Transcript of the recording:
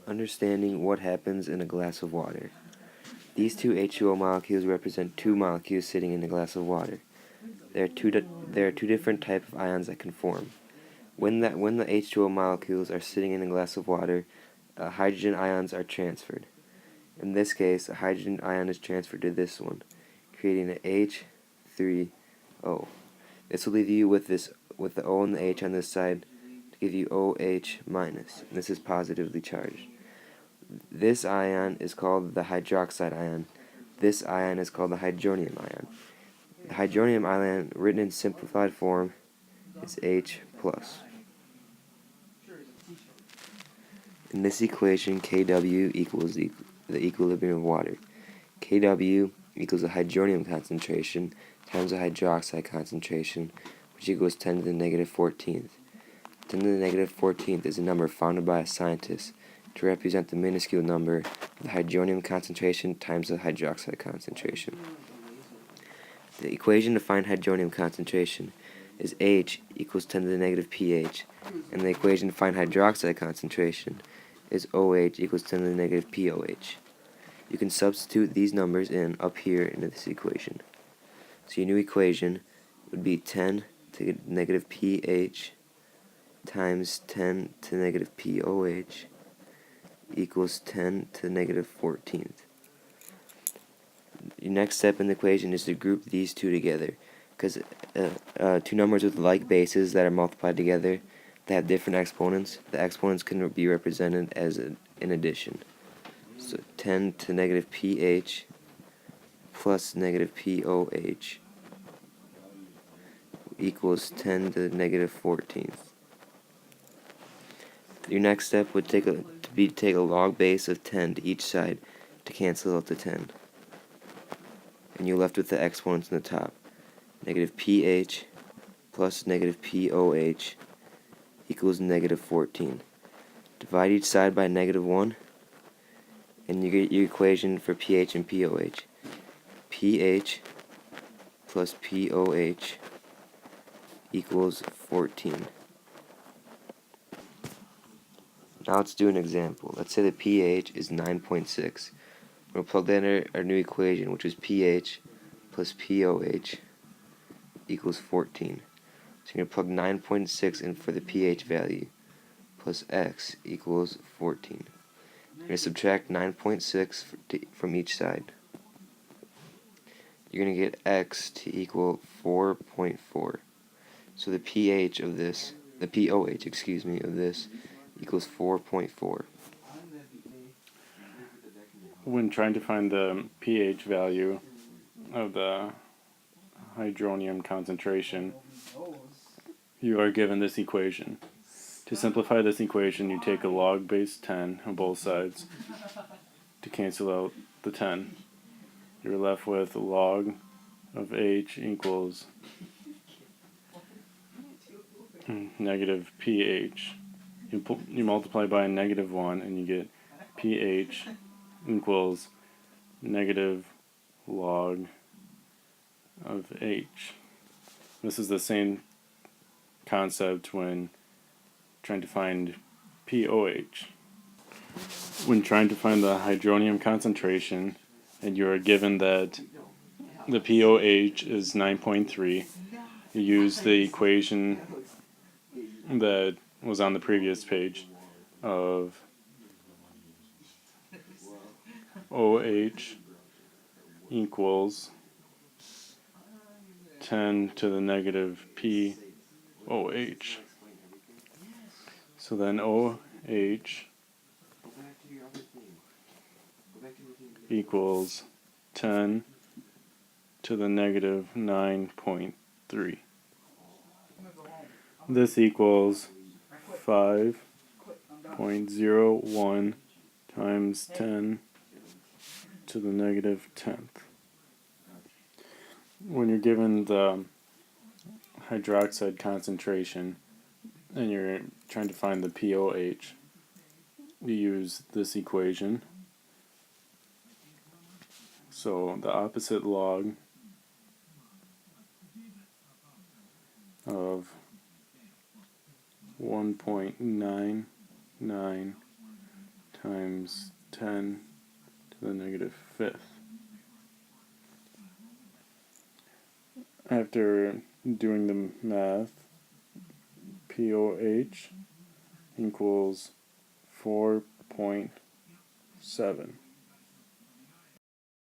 Understanding what happens in a glass of water. These two H2O molecules represent two molecules sitting in a glass of water. There are two different types of ions that can form. When the H2O molecules are sitting in a glass of water, hydrogen ions are transferred. In this case, a hydrogen ion is transferred to this one, creating an H3O. This will leave you with the O and the H on this side to give you OH minus. This is positively charged. This ion is called the hydroxide ion. This ion is called the hydronium ion. The hydronium ion, written in simplified form, is H+. In this equation, Kw equals the equilibrium of water. Kw equals the hydronium concentration times the hydroxide concentration, which equals 10 to the negative 14th. 10 to the negative 14th is a number founded by a scientist to represent the minuscule number of the hydronium concentration times the hydroxide concentration. The equation to find hydronium concentration is H equals 10 to the negative pH, and the equation to find hydroxide concentration is OH equals 10 to the negative POH. You can substitute these numbers in up here into this equation. So your new equation would be 10 to the negative pH times 10 to the negative POH equals 10 to the negative 14th. Your next step in the equation is to group these two together, because two numbers with like bases that are multiplied together that have different exponents, the exponents can be represented as an addition. So 10 to the negative pH plus negative POH equals 10 to the negative 14th. Your next step would take a log base of 10 to each side to cancel out the 10. And you're left with the exponents in the top. Negative pH plus negative POH equals negative 14. Divide each side by negative 1, and you get your equation for pH and POH. pH plus POH equals 14. Now let's do an example. Let's say the pH is 9.6. We'll plug that in our new equation, which is pH plus POH equals 14. So you're going to plug 9.6 in for the pH value, plus X equals 14. You're going to subtract 9.6 from each side. You're going to get X to equal 4.4. So the pH of this, the POH, of this equals 4.4. When trying to find the pH value of the hydronium concentration, you are given this equation. To simplify this equation, you take a log base 10 on both sides to cancel out the 10. You're left with log of H equals negative pH. You multiply by a negative 1 and you get pH equals negative log of H. This is the same concept when trying to find POH. When trying to find the hydronium concentration and you are given that the POH is 9.3, you use the equation that was on the previous page of OH equals 10 to the negative POH. So then OH equals 10 to the negative 9.3. This equals 5.01 times 10 to the negative 10th. When you're given the hydroxide concentration and you're trying to find the POH, you use this equation. So the opposite log of 1.99 times 10 to the negative fifth. After doing the math, POH equals 4.7.